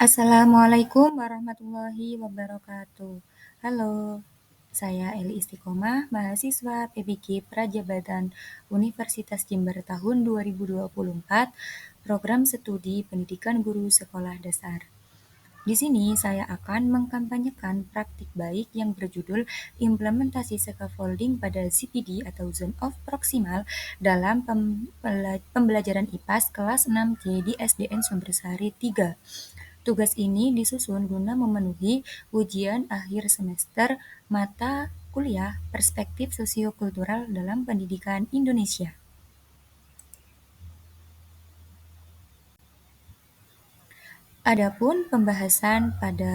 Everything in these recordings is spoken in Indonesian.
Assalamualaikum warahmatullahi wabarakatuh. Halo, saya Eli Istiqomah, mahasiswa PBG Prajabatan Universitas Jember tahun 2024, program studi Pendidikan Guru Sekolah Dasar. Di sini saya akan mengkampanyekan praktik baik yang berjudul implementasi scaffolding pada ZPD atau Zone of Proximal dalam pembelajaran IPAS kelas 6C di SDN Sumbersari 3. Tugas ini disusun guna memenuhi ujian akhir semester mata kuliah Perspektif Sosiokultural dalam Pendidikan Indonesia. Adapun pembahasan pada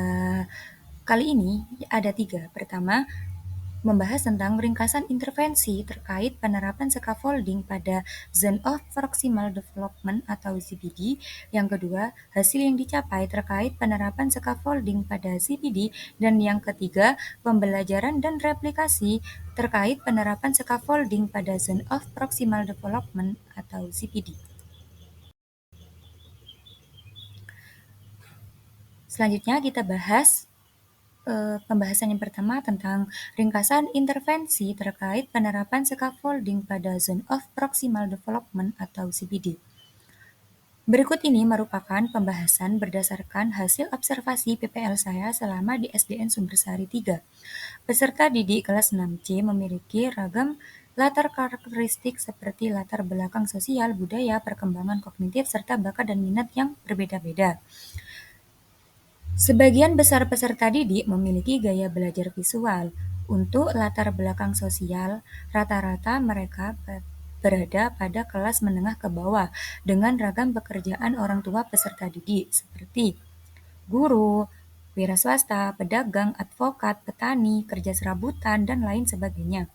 kali ini ada 3. Pertama, membahas tentang ringkasan intervensi terkait penerapan scaffolding pada Zone of Proximal Development atau ZPD. Yang kedua, hasil yang dicapai terkait penerapan scaffolding pada ZPD. Dan yang ketiga, pembelajaran dan replikasi terkait penerapan scaffolding pada Zone of Proximal Development atau ZPD. Selanjutnya kita bahas pembahasan yang pertama tentang ringkasan intervensi terkait penerapan scaffolding pada Zone of Proximal Development atau ZPD. Berikut ini merupakan pembahasan berdasarkan hasil observasi PPL saya selama di SDN Sumbersari 3. Peserta didik kelas 6C memiliki ragam latar karakteristik seperti latar belakang sosial, budaya, perkembangan kognitif, serta bakat dan minat yang berbeda-beda. Sebagian besar peserta didik memiliki gaya belajar visual. Untuk latar belakang sosial, rata-rata mereka berada pada kelas menengah ke bawah dengan ragam pekerjaan orang tua peserta didik seperti guru, wira swasta, pedagang, advokat, petani, kerja serabutan, dan lain sebagainya.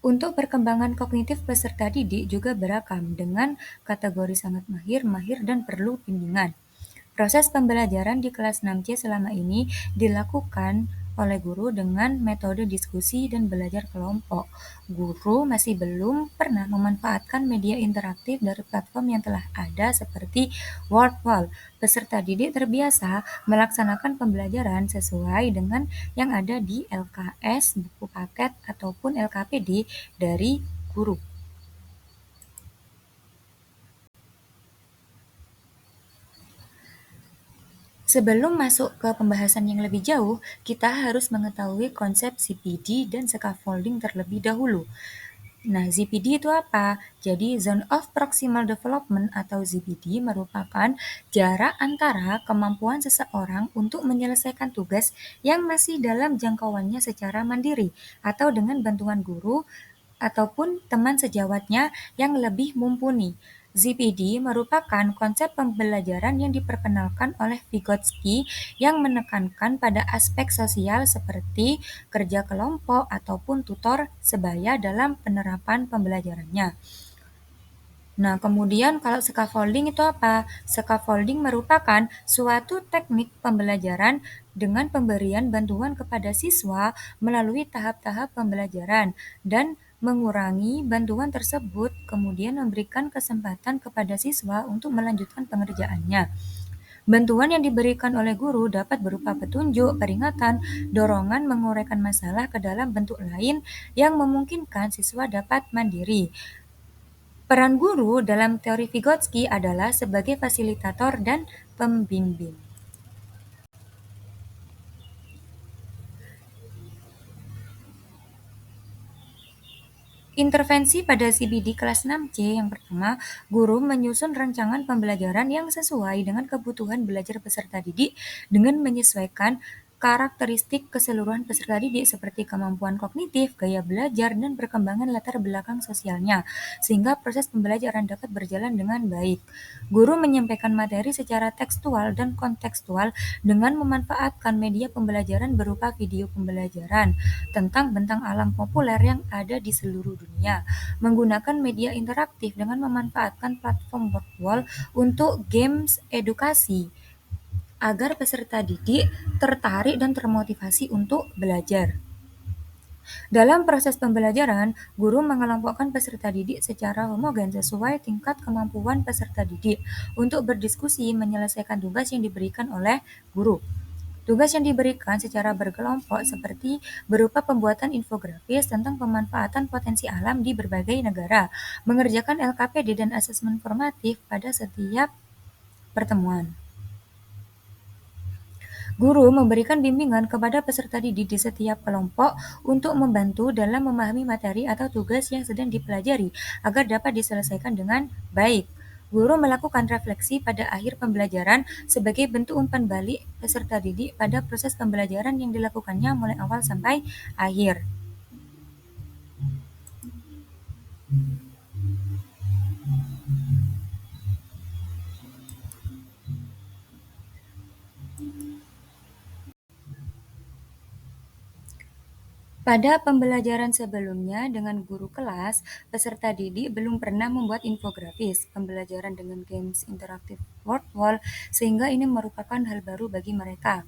Untuk perkembangan kognitif peserta didik juga beragam dengan kategori sangat mahir, mahir, dan perlu bimbingan. Proses pembelajaran di kelas 6C selama ini dilakukan oleh guru dengan metode diskusi dan belajar kelompok. Guru masih belum pernah memanfaatkan media interaktif dari platform yang telah ada seperti Wordwall. Peserta didik terbiasa melaksanakan pembelajaran sesuai dengan yang ada di LKS, buku paket, ataupun LKPD dari guru. Sebelum masuk ke pembahasan yang lebih jauh, kita harus mengetahui konsep ZPD dan scaffolding terlebih dahulu. Nah, ZPD itu apa? Jadi, Zone of Proximal Development atau ZPD merupakan jarak antara kemampuan seseorang untuk menyelesaikan tugas yang masih dalam jangkauannya secara mandiri atau dengan bantuan guru ataupun teman sejawatnya yang lebih mumpuni. ZPD merupakan konsep pembelajaran yang diperkenalkan oleh Vygotsky yang menekankan pada aspek sosial seperti kerja kelompok ataupun tutor sebaya dalam penerapan pembelajarannya. Nah, kemudian kalau scaffolding itu apa? Scaffolding merupakan suatu teknik pembelajaran dengan pemberian bantuan kepada siswa melalui tahap-tahap pembelajaran dan mengurangi bantuan tersebut, kemudian memberikan kesempatan kepada siswa untuk melanjutkan pengerjaannya. Bantuan yang diberikan oleh guru dapat berupa petunjuk, peringatan, dorongan menguraikan masalah ke dalam bentuk lain yang memungkinkan siswa dapat mandiri. Peran guru dalam teori Vygotsky adalah sebagai fasilitator dan pembimbing. Intervensi pada CBD kelas 6C yang pertama, guru menyusun rancangan pembelajaran yang sesuai dengan kebutuhan belajar peserta didik dengan menyesuaikan karakteristik keseluruhan peserta didik seperti kemampuan kognitif, gaya belajar, dan perkembangan latar belakang sosialnya, sehingga proses pembelajaran dapat berjalan dengan baik. Guru menyampaikan materi secara tekstual dan kontekstual dengan memanfaatkan media pembelajaran berupa video pembelajaran tentang bentang alam populer yang ada di seluruh dunia, menggunakan media interaktif dengan memanfaatkan platform Wordwall untuk games edukasi, agar peserta didik tertarik dan termotivasi untuk belajar. Dalam proses pembelajaran, guru mengelompokkan peserta didik secara homogen sesuai tingkat kemampuan peserta didik untuk berdiskusi menyelesaikan tugas yang diberikan oleh guru. Tugas yang diberikan secara berkelompok seperti berupa pembuatan infografis tentang pemanfaatan potensi alam di berbagai negara, mengerjakan LKPD dan asesmen formatif pada setiap pertemuan. Guru memberikan bimbingan kepada peserta didik di setiap kelompok untuk membantu dalam memahami materi atau tugas yang sedang dipelajari agar dapat diselesaikan dengan baik. Guru melakukan refleksi pada akhir pembelajaran sebagai bentuk umpan balik peserta didik pada proses pembelajaran yang dilakukannya mulai awal sampai akhir. Pada pembelajaran sebelumnya dengan guru kelas, peserta didik belum pernah membuat infografis pembelajaran dengan games interaktif word wall, sehingga ini merupakan hal baru bagi mereka.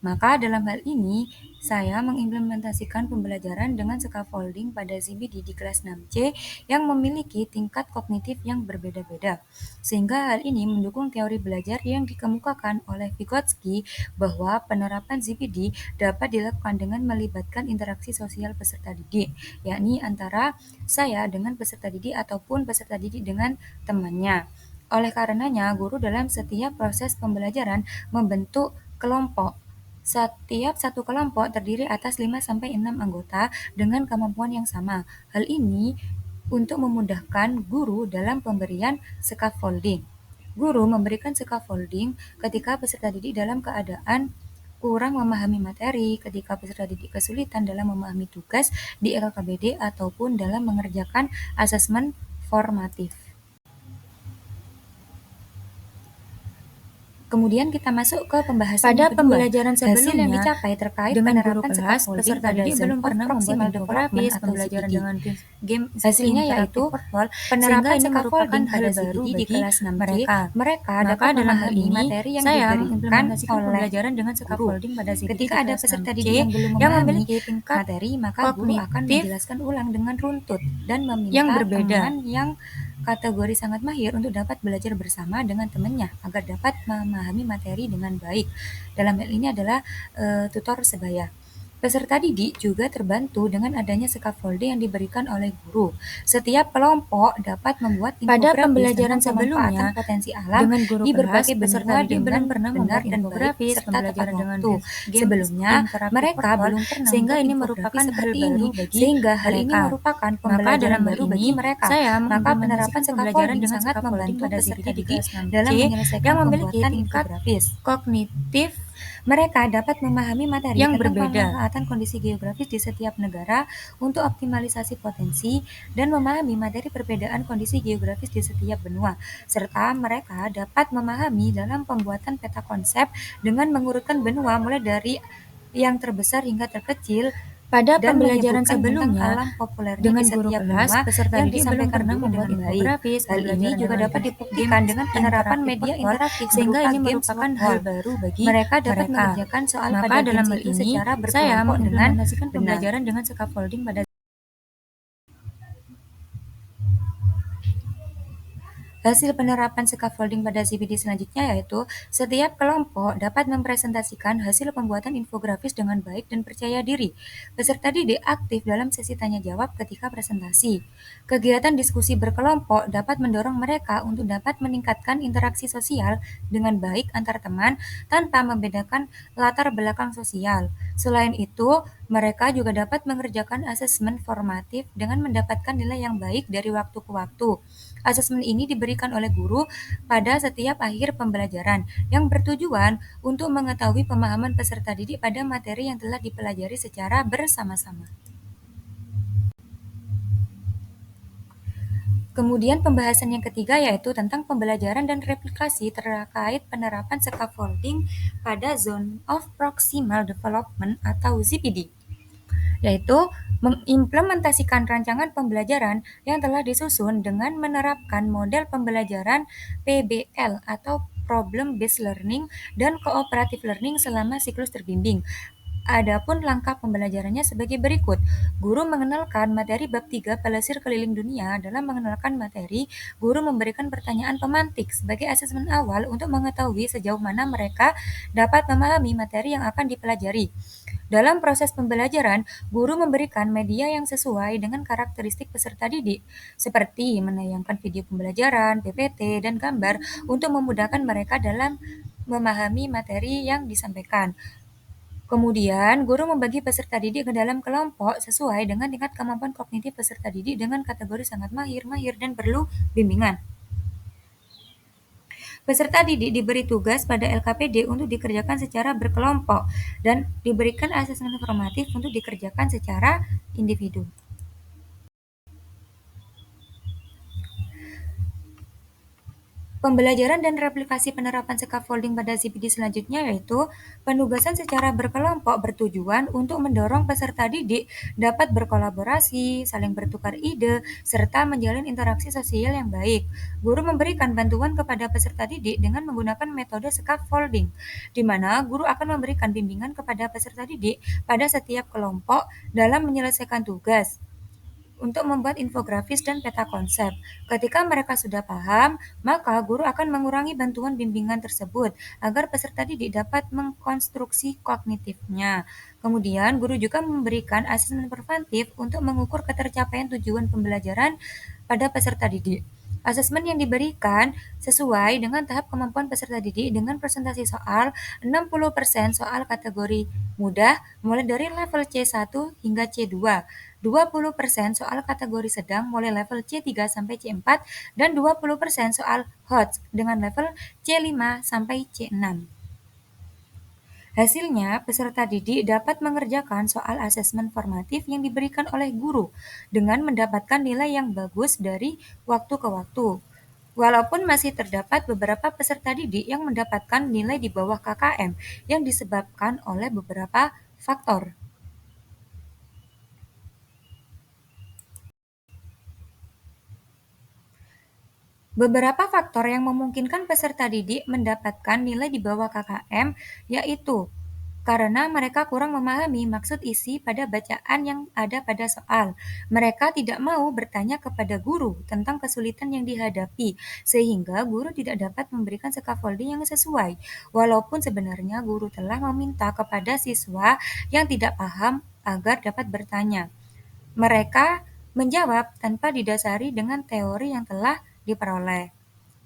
Maka dalam hal ini, saya mengimplementasikan pembelajaran dengan scaffolding pada ZBD di kelas 6C yang memiliki tingkat kognitif yang berbeda-beda. Sehingga hal ini mendukung teori belajar yang dikemukakan oleh Vygotsky bahwa penerapan ZBD dapat dilakukan dengan melibatkan interaksi sosial peserta didik, yakni antara saya dengan peserta didik ataupun peserta didik dengan temannya. Oleh karenanya, guru dalam setiap proses pembelajaran membentuk kelompok. Setiap satu kelompok terdiri atas 5-6 anggota dengan kemampuan yang sama. Hal ini untuk memudahkan guru dalam pemberian scaffolding. Guru memberikan scaffolding ketika peserta didik dalam keadaan kurang memahami materi, ketika peserta didik kesulitan dalam memahami tugas di LKBD ataupun dalam mengerjakan asesmen formatif. Kemudian kita masuk ke pembahasan pada pembelajaran sebelumnya. Hasil yang dicapai terkait dengan penerapan scaffolding peserta didik belum pernah membuat infografis pembelajaran dengan game. Hasilnya yaitu penerapan scaffolding hal baru di kelas 6C. Mereka dapat dalam hal ini materi yang diberikan oleh pembelajaran dengan scaffolding pada ketika ada peserta didik yang belum memiliki tingkat materi, maka guru akan menjelaskan ulang dengan runtut dan meminta yang berbeda yang kategori sangat mahir untuk dapat belajar bersama dengan temannya agar dapat memahami materi dengan baik. Dalam hal ini adalah tutor sebaya. Peserta didik juga terbantu dengan adanya scaffolding yang diberikan oleh guru. Setiap kelompok dapat membuat infografis pada pembelajaran sebelumnya potensi alam dengan guru di berbagai peserta didik belum pernah membuat infografis serta tepat waktu. Sebelumnya mereka belum pernah sehingga ini merupakan hal baru bagi sehingga hal ini merupakan pembelajaran baru bagi mereka. Maka penerapan scaffolding sangat membantu peserta didik dalam menyelesaikan pembuatan infografis kognitif. Mereka dapat memahami materi yang berbeda, pemanfaatan kondisi geografis di setiap negara untuk optimalisasi potensi, dan memahami materi perbedaan kondisi geografis di setiap benua, serta mereka dapat memahami dalam pembuatan peta konsep dengan mengurutkan benua mulai dari yang terbesar hingga terkecil. Pada pembelajaran sebelumnya, alam populernya dengan guru kelas, peserta didik belum pernah membuat infografis. Hal ini juga dapat dibuktikan dengan penerapan media interaktif sehingga ini merupakan hal baru bagi mereka dapat mengerjakan soal pada dalam hal ini secara berkelompok dengan pembelajaran dengan scaffolding pada Hasil penerapan scaffolding pada ZBD selanjutnya yaitu setiap kelompok dapat mempresentasikan hasil pembuatan infografis dengan baik dan percaya diri. Peserta didik aktif dalam sesi tanya jawab ketika presentasi. Kegiatan diskusi berkelompok dapat mendorong mereka untuk dapat meningkatkan interaksi sosial dengan baik antar teman tanpa membedakan latar belakang sosial. Selain itu, mereka juga dapat mengerjakan asesmen formatif dengan mendapatkan nilai yang baik dari waktu ke waktu. Asesmen ini diberikan oleh guru pada setiap akhir pembelajaran yang bertujuan untuk mengetahui pemahaman peserta didik pada materi yang telah dipelajari secara bersama-sama. Kemudian pembahasan yang ketiga yaitu tentang pembelajaran dan replikasi terkait penerapan scaffolding pada Zone of Proximal Development atau ZPD, yaitu mengimplementasikan rancangan pembelajaran yang telah disusun dengan menerapkan model pembelajaran PBL atau Problem Based Learning dan Cooperative Learning selama siklus terbimbing. Adapun langkah pembelajarannya sebagai berikut. Guru mengenalkan materi bab 3 Pelesir Keliling Dunia. Dalam mengenalkan materi, guru memberikan pertanyaan pemantik sebagai asesmen awal untuk mengetahui sejauh mana mereka dapat memahami materi yang akan dipelajari. Dalam proses pembelajaran, guru memberikan media yang sesuai dengan karakteristik peserta didik, seperti menayangkan video pembelajaran, PPT, dan gambar untuk memudahkan mereka dalam memahami materi yang disampaikan. Kemudian, guru membagi peserta didik ke dalam kelompok sesuai dengan tingkat kemampuan kognitif peserta didik dengan kategori sangat mahir, dan perlu bimbingan. Peserta didik diberi tugas pada LKPD untuk dikerjakan secara berkelompok dan diberikan asesmen formatif untuk dikerjakan secara individu. Pembelajaran dan replikasi penerapan scaffolding pada CPD selanjutnya yaitu penugasan secara berkelompok bertujuan untuk mendorong peserta didik dapat berkolaborasi, saling bertukar ide, serta menjalin interaksi sosial yang baik. Guru memberikan bantuan kepada peserta didik dengan menggunakan metode scaffolding, di mana guru akan memberikan bimbingan kepada peserta didik pada setiap kelompok dalam menyelesaikan tugas untuk membuat infografis dan peta konsep. Ketika mereka sudah paham, maka guru akan mengurangi bantuan bimbingan tersebut agar peserta didik dapat mengkonstruksi kognitifnya. Kemudian, guru juga memberikan asesmen preventif untuk mengukur ketercapaian tujuan pembelajaran pada peserta didik. Asesmen yang diberikan sesuai dengan tahap kemampuan peserta didik dengan presentasi soal 60% soal kategori mudah mulai dari level C1 hingga C2, 20% soal kategori sedang mulai level C3 sampai C4, dan 20% soal HOTS dengan level C5 sampai C6. Hasilnya, peserta didik dapat mengerjakan soal asesmen formatif yang diberikan oleh guru dengan mendapatkan nilai yang bagus dari waktu ke waktu. Walaupun masih terdapat beberapa peserta didik yang mendapatkan nilai di bawah KKM yang disebabkan oleh beberapa faktor. Beberapa faktor yang memungkinkan peserta didik mendapatkan nilai di bawah KKM yaitu karena mereka kurang memahami maksud isi pada bacaan yang ada pada soal. Mereka tidak mau bertanya kepada guru tentang kesulitan yang dihadapi, sehingga guru tidak dapat memberikan scaffolding yang sesuai. Walaupun sebenarnya guru telah meminta kepada siswa yang tidak paham agar dapat bertanya. Mereka menjawab tanpa didasari dengan teori yang telah diperoleh,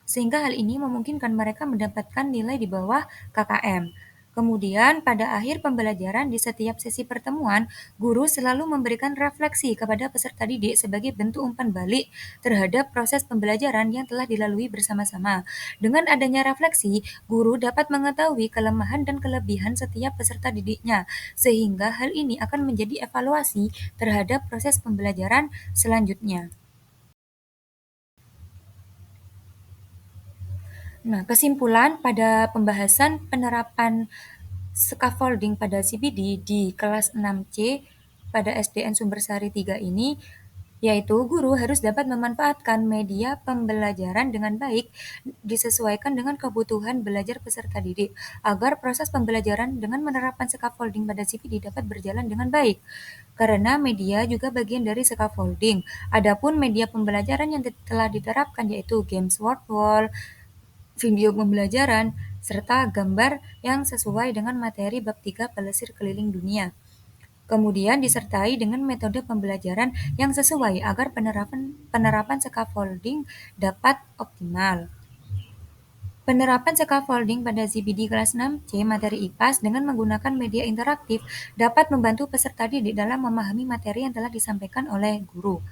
sehingga hal ini memungkinkan mereka mendapatkan nilai di bawah KKM. Kemudian, pada akhir pembelajaran di setiap sesi pertemuan, guru selalu memberikan refleksi kepada peserta didik sebagai bentuk umpan balik terhadap proses pembelajaran yang telah dilalui bersama-sama. Dengan adanya refleksi, guru dapat mengetahui kelemahan dan kelebihan setiap peserta didiknya, sehingga hal ini akan menjadi evaluasi terhadap proses pembelajaran selanjutnya. Nah, kesimpulan pada pembahasan penerapan scaffolding pada CPD di kelas 6C pada SDN Sumbersari 3 ini, yaitu guru harus dapat memanfaatkan media pembelajaran dengan baik disesuaikan dengan kebutuhan belajar peserta didik, agar proses pembelajaran dengan menerapkan scaffolding pada CPD dapat berjalan dengan baik. Karena media juga bagian dari scaffolding. Adapun media pembelajaran yang telah diterapkan yaitu games word wall, video pembelajaran, serta gambar yang sesuai dengan materi bab 3 Pelesir Keliling Dunia. Kemudian disertai dengan metode pembelajaran yang sesuai agar penerapan scaffolding dapat optimal. Penerapan scaffolding pada CPD kelas 6C materi IPAS dengan menggunakan media interaktif dapat membantu peserta didik dalam memahami materi yang telah disampaikan oleh guru.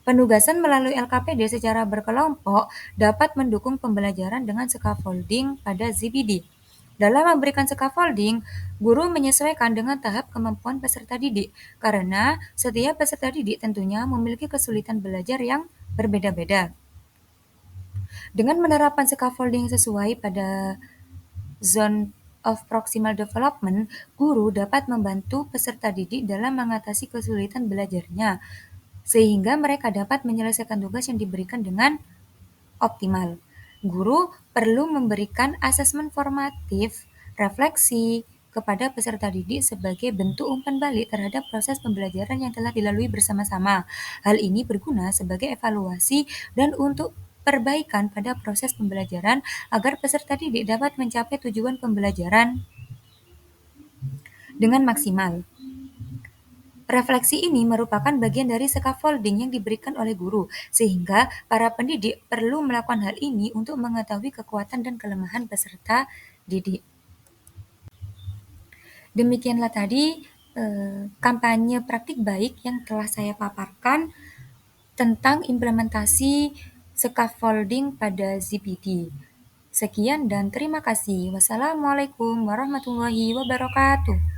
Penugasan melalui LKPD secara berkelompok dapat mendukung pembelajaran dengan scaffolding pada ZPD. Dalam memberikan scaffolding, guru menyesuaikan dengan tahap kemampuan peserta didik, karena setiap peserta didik tentunya memiliki kesulitan belajar yang berbeda-beda. Dengan menerapkan scaffolding sesuai pada zone of proximal development, guru dapat membantu peserta didik dalam mengatasi kesulitan belajarnya, sehingga mereka dapat menyelesaikan tugas yang diberikan dengan optimal. Guru perlu memberikan asesmen formatif, refleksi, kepada peserta didik sebagai bentuk umpan balik terhadap proses pembelajaran yang telah dilalui bersama-sama. Hal ini berguna sebagai evaluasi dan untuk perbaikan pada proses pembelajaran agar peserta didik dapat mencapai tujuan pembelajaran dengan maksimal. Refleksi ini merupakan bagian dari scaffolding yang diberikan oleh guru, sehingga para pendidik perlu melakukan hal ini untuk mengetahui kekuatan dan kelemahan peserta didik. Demikianlah tadi kampanye praktik baik yang telah saya paparkan tentang implementasi scaffolding pada ZPD. Sekian dan terima kasih. Wassalamualaikum warahmatullahi wabarakatuh.